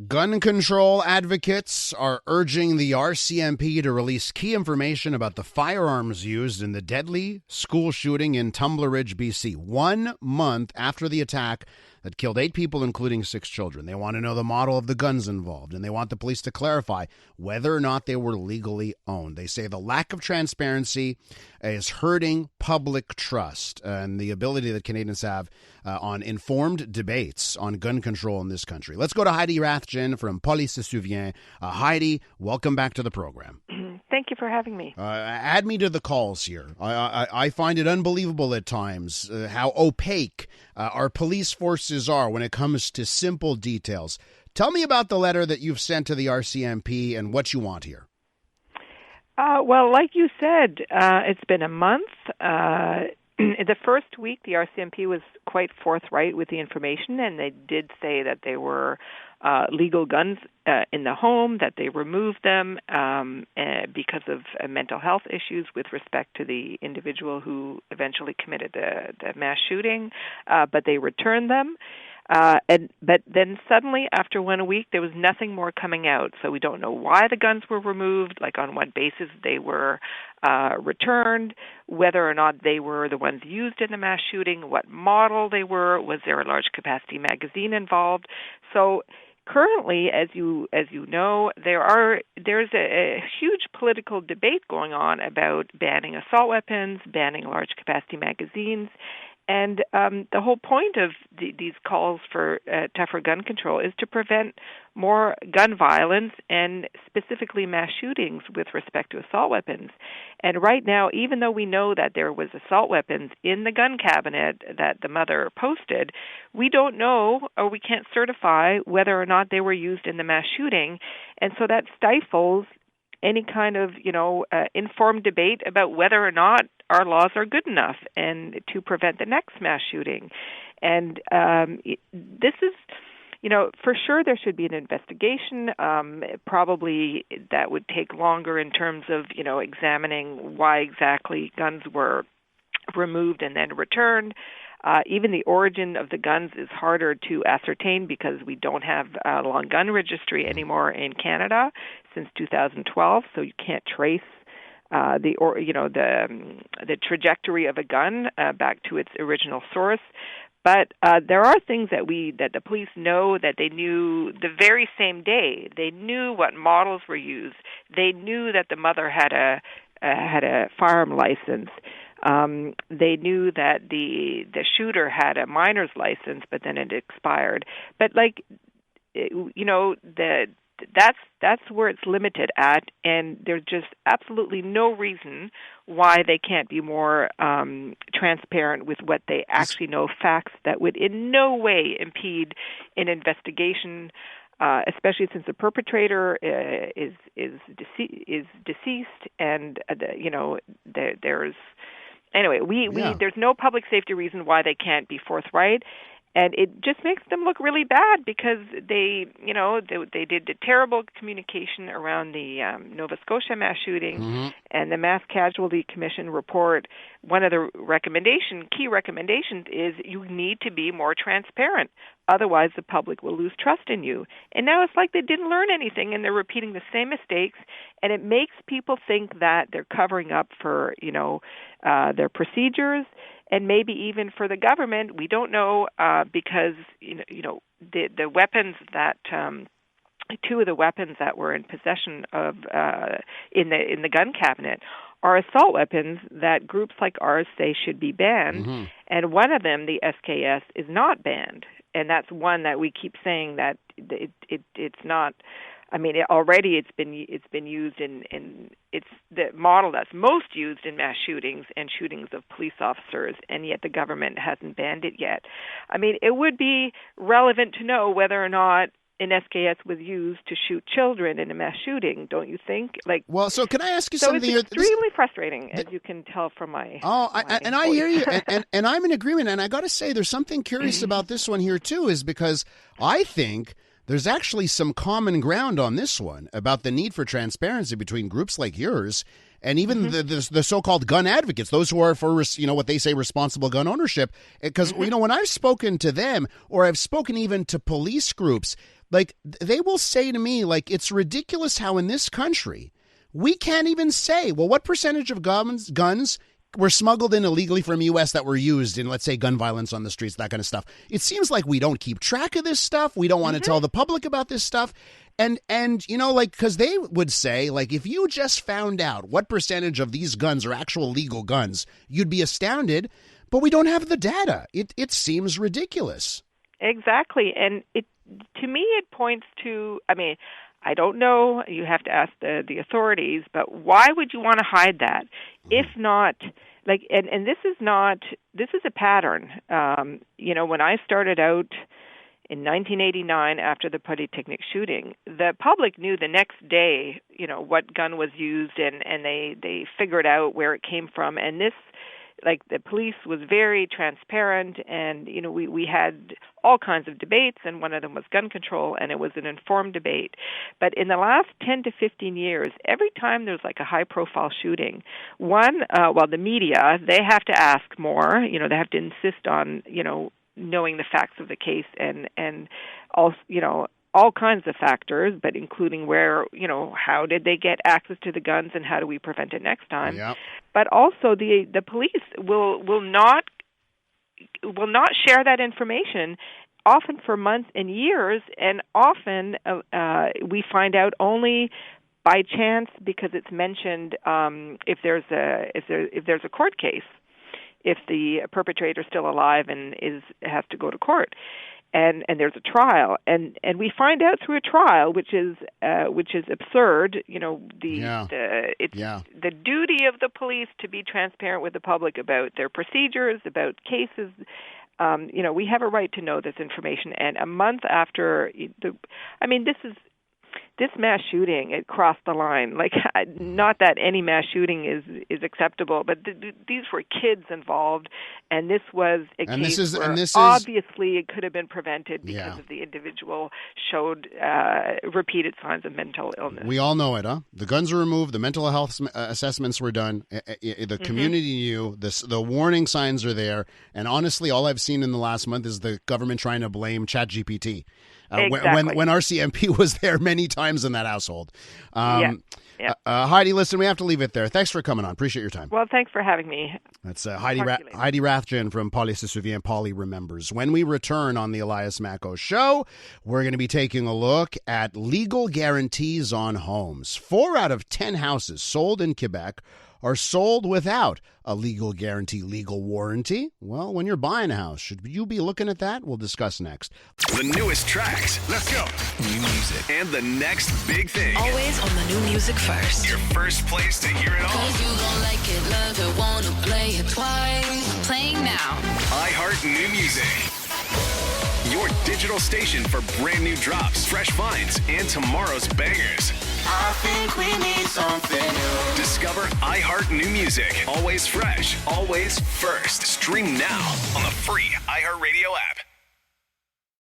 Gun control advocates are urging the RCMP to release key information about the firearms used in the deadly school shooting in Tumbler Ridge, BC, 1 month after the attack that killed 8 people, including 6 children. They want to know the model of the guns involved, and they want the police to clarify whether or not they were legally owned. They say the lack of transparency is hurting public trust and the ability that Canadians have on informed debates on gun control in this country. Let's go to Heidi Rathjen from PolySeSouvient. Heidi, welcome back to the program. Thank you for having me. Add me to the calls here. I find it unbelievable at times how opaque our police forces are when it comes to simple details. Tell me about the letter that you've sent to the RCMP and what you want here. Well, like you said, it's been a month. The first week, the RCMP was quite forthright with the information, and they did say that they were legal guns in the home, that they removed them because of mental health issues with respect to the individual who eventually committed the mass shooting, but they returned them. But then suddenly, after 1 week, there was nothing more coming out. So we don't know why the guns were removed, like on what basis they were returned, whether or not they were the ones used in the mass shooting, what model they were, was there a large capacity magazine involved. So currently, as you know, there's a huge political debate going on about banning assault weapons, banning large capacity magazines. And the whole point of these calls for tougher gun control is to prevent more gun violence and specifically mass shootings with respect to assault weapons. And right now, even though we know that there was assault weapons in the gun cabinet that the mother posted, we don't know or we can't certify whether or not they were used in the mass shooting. And so that stifles any kind of, informed debate about whether or not our laws are good enough and to prevent the next mass shooting. And this is, for sure there should be an investigation. Probably that would take longer in terms of, examining why exactly guns were removed and then returned. Even the origin of the guns is harder to ascertain because we don't have a long gun registry anymore in Canada since 2012, so you can't trace the trajectory of a gun back to its original source. But there are things that the police know that they knew the very same day. They knew what models were used. They knew that the mother had a firearm license. They knew that the shooter had a minor's license, but then it expired. But that's where it's limited at, and there's just absolutely no reason why they can't be more transparent with what they actually know, facts that would in no way impede an investigation. Especially since the perpetrator is deceased, and there's there's no public safety reason why they can't be forthright, and it just makes them look really bad because they did the terrible communication around the Nova Scotia mass shooting and the Mass Casualty Commission report. One of the key recommendations is you need to be more transparent. Otherwise, the public will lose trust in you. And now it's like they didn't learn anything, and they're repeating the same mistakes, and it makes people think that they're covering up for, their procedures, and maybe even for the government. We don't know because, the weapons that two of the weapons that were in possession of in the gun cabinet are assault weapons that groups like ours say should be banned, and one of them, the SKS, is not banned. And that's one that we keep saying that it's not. I mean, it's been used in it's the model that's most used in mass shootings and shootings of police officers, and yet the government hasn't banned it yet. I mean, it would be relevant to know whether or not an SKS was used to shoot children in a mass shooting, don't you think? So can I ask you so something? It's extremely frustrating, as you can tell from my. I hear you, and I'm in agreement. And I got to say, there's something curious about this one here too, is because I think there's actually some common ground on this one about the need for transparency between groups like yours and even the so-called gun advocates, those who are for, what they say, responsible gun ownership. Because, when I've spoken to them, or I've spoken even to police groups, like they will say to me, like, it's ridiculous how in this country we can't even say, well, what percentage of guns were smuggled in illegally from U.S. that were used in, let's say, gun violence on the streets, that kind of stuff. It seems like we don't keep track of this stuff. We don't want to tell the public about this stuff. And you know, like, because they would say, like, if you just found out what percentage of these guns are actual legal guns, you'd be astounded. But we don't have the data. It seems ridiculous. Exactly. And to me, it points to, I mean, I don't know. You have to ask the authorities. But why would you want to hide that? If not, like, and this is a pattern. You know, when I started out in 1989 after the Polytechnic shooting, the public knew the next day, you know, what gun was used, and they figured out where it came from. And this, like, the police was very transparent, and, you know, we had all kinds of debates, and one of them was gun control, and it was an informed debate. But in the last 10 to 15 years, every time there's like a high-profile shooting, the media, they have to ask more. You know, they have to insist on, you know, knowing the facts of the case, and also, you know, all kinds of factors, but including where, you know, how did they get access to the guns and how do we prevent it next time? Yep. But also the police will not share that information, often for months and years, and often we find out only by chance because it's mentioned if there's a court case, if the perpetrator is still alive and has to go to court. And there's a trial, and we find out through a trial, which is absurd. You know, the duty of the police to be transparent with the public about their procedures, about cases. You know, we have a right to know this information. And a month after this mass shooting, it crossed the line. Like, not that any mass shooting is acceptable, but these were kids involved, and this was a case where obviously it could have been prevented because of the individual showed repeated signs of mental illness. We all know it, huh? The guns were removed, the mental health assessments were done, the community knew, the warning signs are there, and honestly, all I've seen in the last month is the government trying to blame ChatGPT. Exactly. When RCMP was there many times in that household. Heidi, listen, we have to leave it there. Thanks for coming on. Appreciate your time. Well, thanks for having me. That's Heidi Rathjen from PolySeSouvient. Poly Remembers. When we return on the Elias Makos Show, we're going to be taking a look at legal guarantees on homes. 4 out of 10 houses sold in Quebec are sold without a legal guarantee, legal warranty. Well, when you're buying a house, should you be looking at that? We'll discuss next. The newest tracks. Let's go. New music. And the next big thing. Always on the new music first. Your first place to hear it all. 'Cause you gon' like it, love it, wanna play it twice. Playing now. iHeart New Music. Your digital station for brand new drops, fresh finds, and tomorrow's bangers. I think we need something new. Discover iHeart New Music. Always fresh, always first. Stream now on the free iHeartRadio app.